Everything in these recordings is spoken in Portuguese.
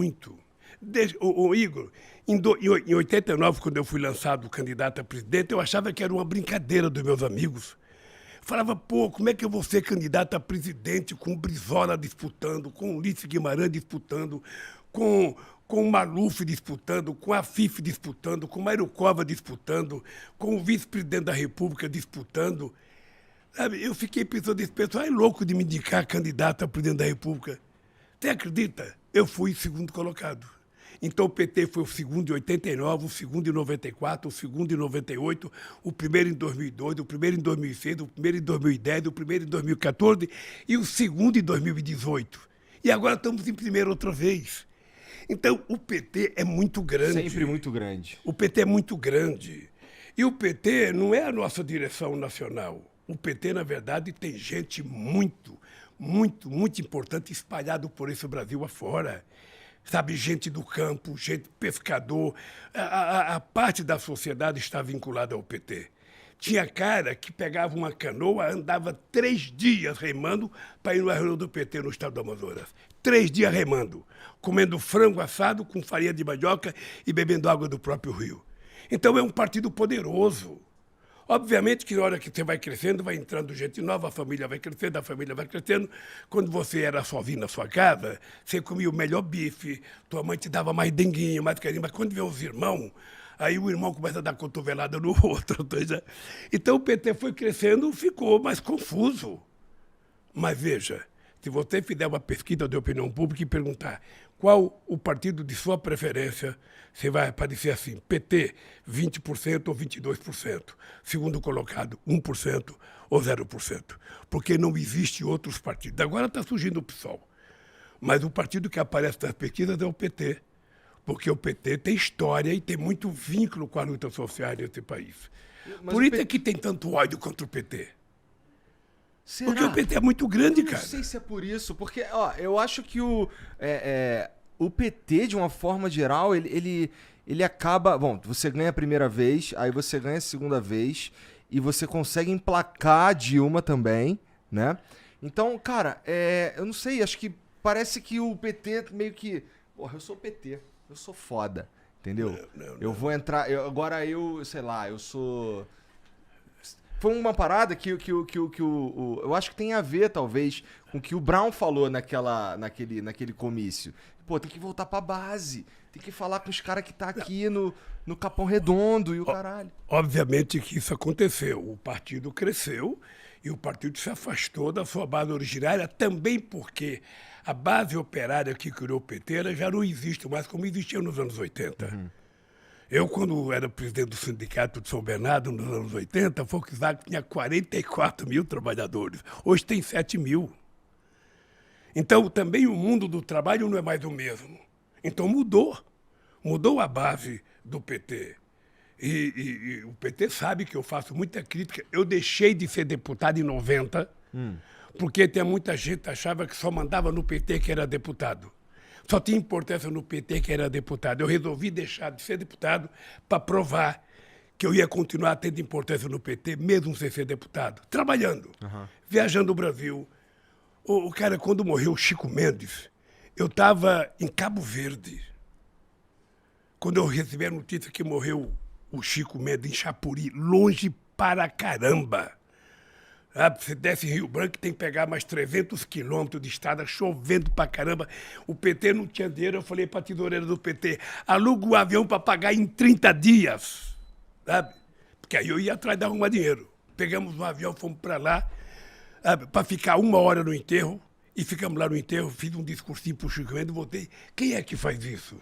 muito. Igor, em 89, quando eu fui lançado candidato a presidente, eu achava que era uma brincadeira dos meus amigos. Falava, pô, como é que eu vou ser candidato a presidente com o Brizola disputando, com o Ulisses Guimarães disputando, com o Maluf disputando, com a Fife disputando, com o Mário Cova disputando, com o vice-presidente da República disputando. Sabe, eu fiquei pensando, esse pessoal é louco de me indicar candidato a presidente da República. Você acredita? Eu fui segundo colocado. Então o PT foi o segundo em 89, o segundo em 94, o segundo em 98, o primeiro em 2002, o primeiro em 2006, o primeiro em 2010, o primeiro em 2014 e o segundo em 2018. E agora estamos em primeiro outra vez. Então o PT é muito grande. Sempre muito grande. O PT é muito grande. E o PT não é a nossa direção nacional. O PT, na verdade, tem gente muito importante espalhado por esse Brasil afora. Sabe, gente do campo, gente pescador. A parte da sociedade está vinculada ao PT. Tinha cara que pegava uma canoa, andava 3 dias remando para ir no reunião do PT no estado do Amazonas. 3 dias remando, comendo frango assado com farinha de mandioca e bebendo água do próprio rio. Então é um partido poderoso. Obviamente que na hora que você vai crescendo, vai entrando gente nova, a família vai crescendo, a família vai crescendo. Quando você era sozinho na sua casa, você comia o melhor bife, tua mãe te dava mais denguinho, mais carinho. Mas quando vê os irmãos, aí o irmão começa a dar cotovelada no outro. Então o PT foi crescendo, ficou mais confuso. Mas veja, se você fizer uma pesquisa de opinião pública e perguntar qual o partido de sua preferência, você vai aparecer assim, PT, 20% ou 22%. Segundo colocado, 1% ou 0%. Porque não existe outros partidos. Agora está surgindo o PSOL. Mas o partido que aparece nas pesquisas é o PT. Porque o PT tem história e tem muito vínculo com a luta social nesse país. Mas por isso é que tem tanto ódio contra o PT. Será? Porque o PT é muito grande, cara. Eu não sei se é por isso, porque ó, eu acho que o PT, de uma forma geral, ele acaba... Bom, você ganha a primeira vez, aí você ganha a segunda vez, e você consegue emplacar a Dilma também, né? Então, cara, eu não sei, acho que parece que o PT meio que... Porra, eu sou PT, eu sou foda, entendeu? Não. Eu vou entrar... sei lá, eu sou... Foi uma parada que eu acho que tem a ver, talvez, com o que o Brown falou naquele comício. Pô, tem que voltar pra base. Tem que falar com os caras que tá aqui no Capão Redondo e o caralho. Obviamente que isso aconteceu. O partido cresceu e o partido se afastou da sua base originária, também porque a base operária que criou o PT ela já não existe mais como existia nos anos 80. Uhum. Eu, quando era presidente do Sindicato de São Bernardo, nos anos 80, a Volkswagen tinha 44 mil trabalhadores. Hoje tem 7 mil. Então, também o mundo do trabalho não é mais o mesmo. Então, mudou. Mudou a base do PT. E o PT sabe que eu faço muita crítica. Eu deixei de ser deputado em 90, porque tem muita gente que achava que só mandava no PT que era deputado. Só tinha importância no PT que era deputado. Eu resolvi deixar de ser deputado para provar que eu ia continuar tendo importância no PT, mesmo sem ser deputado. Trabalhando, viajando o Brasil. O cara, quando morreu o Chico Mendes, eu estava em Cabo Verde. Quando eu recebi a notícia que morreu o Chico Mendes em Chapuri, longe para caramba. Você desce em Rio Branco, tem que pegar mais 300 quilômetros de estrada, chovendo pra caramba. O PT não tinha dinheiro, eu falei pra tesoureira do PT, aluga o avião para pagar em 30 dias. Sabe? Porque aí eu ia atrás de arrumar dinheiro. Pegamos um avião, fomos para lá, para ficar 1 hora no enterro, e ficamos lá no enterro, fiz um discursinho pro Chico Mendes e voltei. Quem é que faz isso?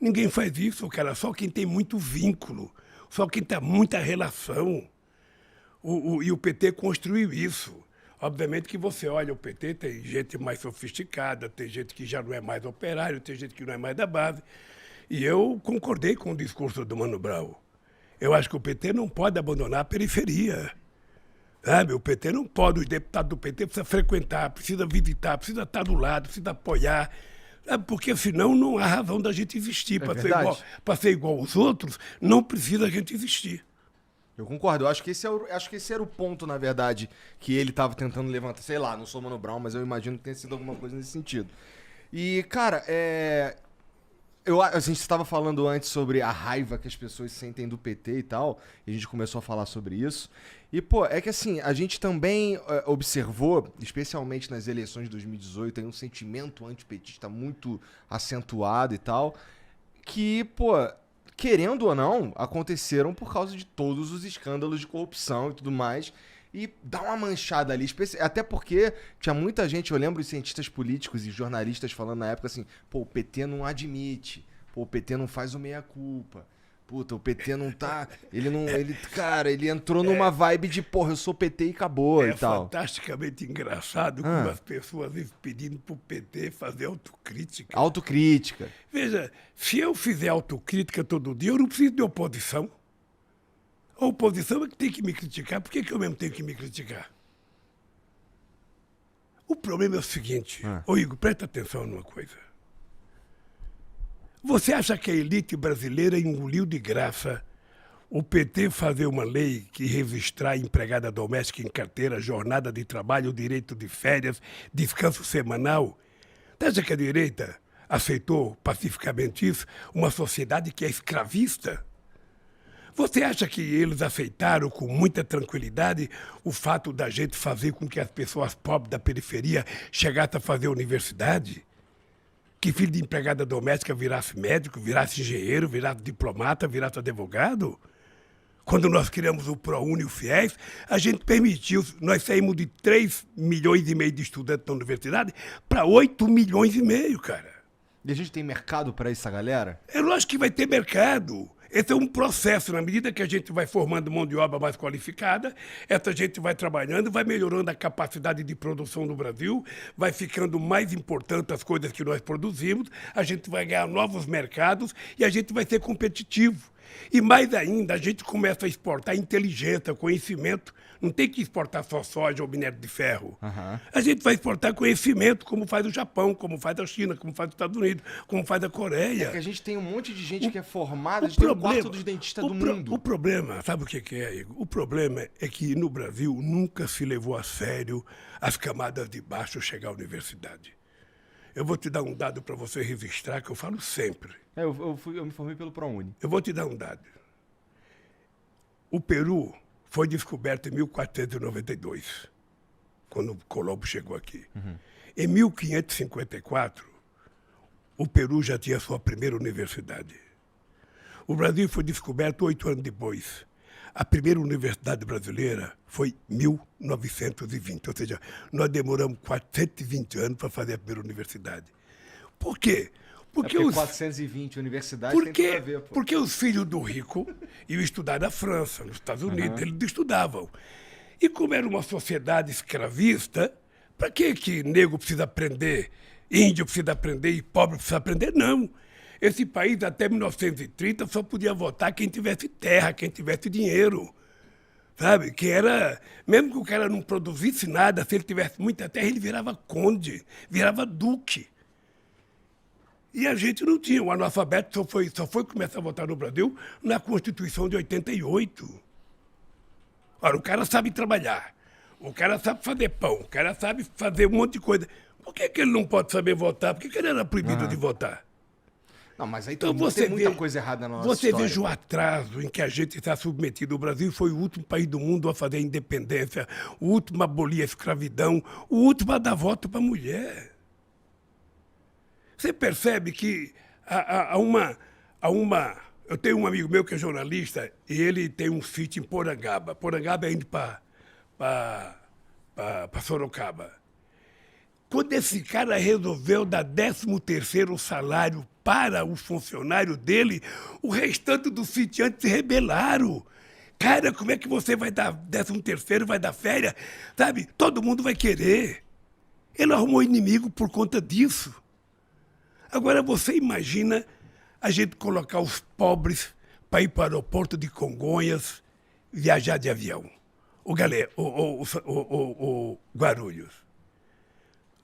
Ninguém faz isso, cara, só quem tem muito vínculo, só quem tem muita relação. E o PT construiu isso. Obviamente que você olha o PT, tem gente mais sofisticada, tem gente que já não é mais operário, tem gente que não é mais da base. E eu concordei com o discurso do Mano Brown. Eu acho que o PT não pode abandonar a periferia. Sabe? O PT não pode, os deputados do PT precisam frequentar, precisam visitar, precisam estar do lado, precisam apoiar. Sabe? Porque senão não há razão da gente existir. Para ser igual aos outros, não precisa a gente existir. Eu concordo, eu acho que esse era o ponto, na verdade, que ele estava tentando levantar. Sei lá, não sou Mano Brown, mas eu imagino que tenha sido alguma coisa nesse sentido. E, cara, a gente estava falando antes sobre a raiva que as pessoas sentem do PT e tal, e a gente começou a falar sobre isso. E, pô, é que assim, a gente também observou, especialmente nas eleições de 2018, aí um sentimento antipetista muito acentuado e tal, que, pô, querendo ou não, aconteceram por causa de todos os escândalos de corrupção e tudo mais. E dá uma manchada ali, até porque tinha muita gente, eu lembro de cientistas políticos e jornalistas falando na época assim, pô, o PT não admite, pô, o PT não faz o meia-culpa, puta, o PT não tá, cara, ele entrou numa vibe de, porra, eu sou PT e acabou e tal. É fantasticamente engraçado como as pessoas vivem pedindo pro PT fazer autocrítica. Autocrítica. Veja, se eu fizer autocrítica todo dia, eu não preciso de oposição. A oposição é que tem que me criticar. Por que eu mesmo tenho que me criticar? O problema é o seguinte. Ô Igor, presta atenção numa coisa. Você acha que a elite brasileira engoliu de graça o PT fazer uma lei que registrar empregada doméstica em carteira, jornada de trabalho, direito de férias, descanso semanal? Você acha que a direita aceitou pacificamente isso? Uma sociedade que é escravista? Você acha que eles aceitaram com muita tranquilidade o fato da gente fazer com que as pessoas pobres da periferia chegassem a fazer universidade? Que filho de empregada doméstica virasse médico, virasse engenheiro, virasse diplomata, virasse advogado? Quando nós criamos o ProUni e o FIES, a gente permitiu, nós saímos de 3,5 milhões de estudantes na universidade para 8,5 milhões, cara. E a gente tem mercado para essa galera? É lógico que vai ter mercado. Esse é um processo, na medida que a gente vai formando mão de obra mais qualificada, essa gente vai trabalhando, vai melhorando a capacidade de produção no Brasil, vai ficando mais importante as coisas que nós produzimos, a gente vai ganhar novos mercados e a gente vai ser competitivo. E mais ainda, a gente começa a exportar inteligência, conhecimento. Não tem que exportar só soja ou minério de ferro. A gente vai exportar conhecimento, como faz o Japão, como faz a China, como faz os Estados Unidos, como faz a Coreia. É que a gente tem um monte de gente que é formada, a gente tem um quarto dos dentistas do mundo. O problema, sabe o que é, Igor? O problema é que no Brasil nunca se levou a sério as camadas de baixo chegar à universidade. Eu vou te dar um dado para você registrar, que eu falo sempre. Eu me formei pelo ProUni. Eu vou te dar um dado. O Peru foi descoberto em 1492, quando Colombo chegou aqui. Em 1554, o Peru já tinha sua primeira universidade. O Brasil foi descoberto 8 anos depois. A primeira universidade brasileira foi em 1920, ou seja, nós demoramos 420 anos para fazer a primeira universidade. Por quê? Porque 420 universidades tem tudo a ver. Pô. Porque os filhos do rico iam estudar na França, nos Estados Unidos, eles estudavam. E como era uma sociedade escravista, para que negro precisa aprender, índio precisa aprender e pobre precisa aprender? Não. Esse país, até 1930, só podia votar quem tivesse terra, quem tivesse dinheiro. Sabe? Que era, mesmo que o cara não produzisse nada, se ele tivesse muita terra, ele virava conde, virava duque. E a gente não tinha. O analfabeto só foi começar a votar no Brasil na Constituição de 88. Ora, o cara sabe trabalhar, o cara sabe fazer pão, o cara sabe fazer um monte de coisa. Por que ele não pode saber votar? Por que ele era proibido de votar? Não, mas aí então tem muita coisa errada na nossa história. Você veja o atraso em que a gente está submetido. O Brasil foi o último país do mundo a fazer a independência, o último a abolir a escravidão, o último a dar voto para a mulher. Você percebe que há uma... Eu tenho um amigo meu que é jornalista e ele tem um sítio em Porangaba. Porangaba é indo para Sorocaba. Quando esse cara resolveu dar 13º salário para o funcionário dele, o restante dos sitiantes se rebelaram. Cara, como é que você vai dar 13º, vai dar férias? Sabe? Todo mundo vai querer. Ele arrumou inimigo por conta disso. Agora você imagina a gente colocar os pobres para ir para o aeroporto de Congonhas viajar de avião. O Guarulhos.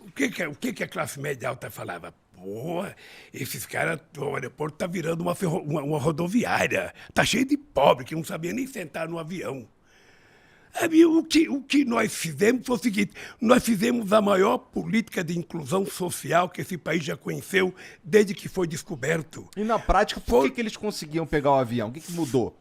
O que a classe média alta falava? Pô, esses caras, o aeroporto está virando uma rodoviária. Está cheio de pobre que não sabia nem sentar no avião. O que nós fizemos foi o seguinte: nós fizemos a maior política de inclusão social que esse país já conheceu desde que foi descoberto. E na prática, por que eles conseguiam pegar o avião? O que mudou?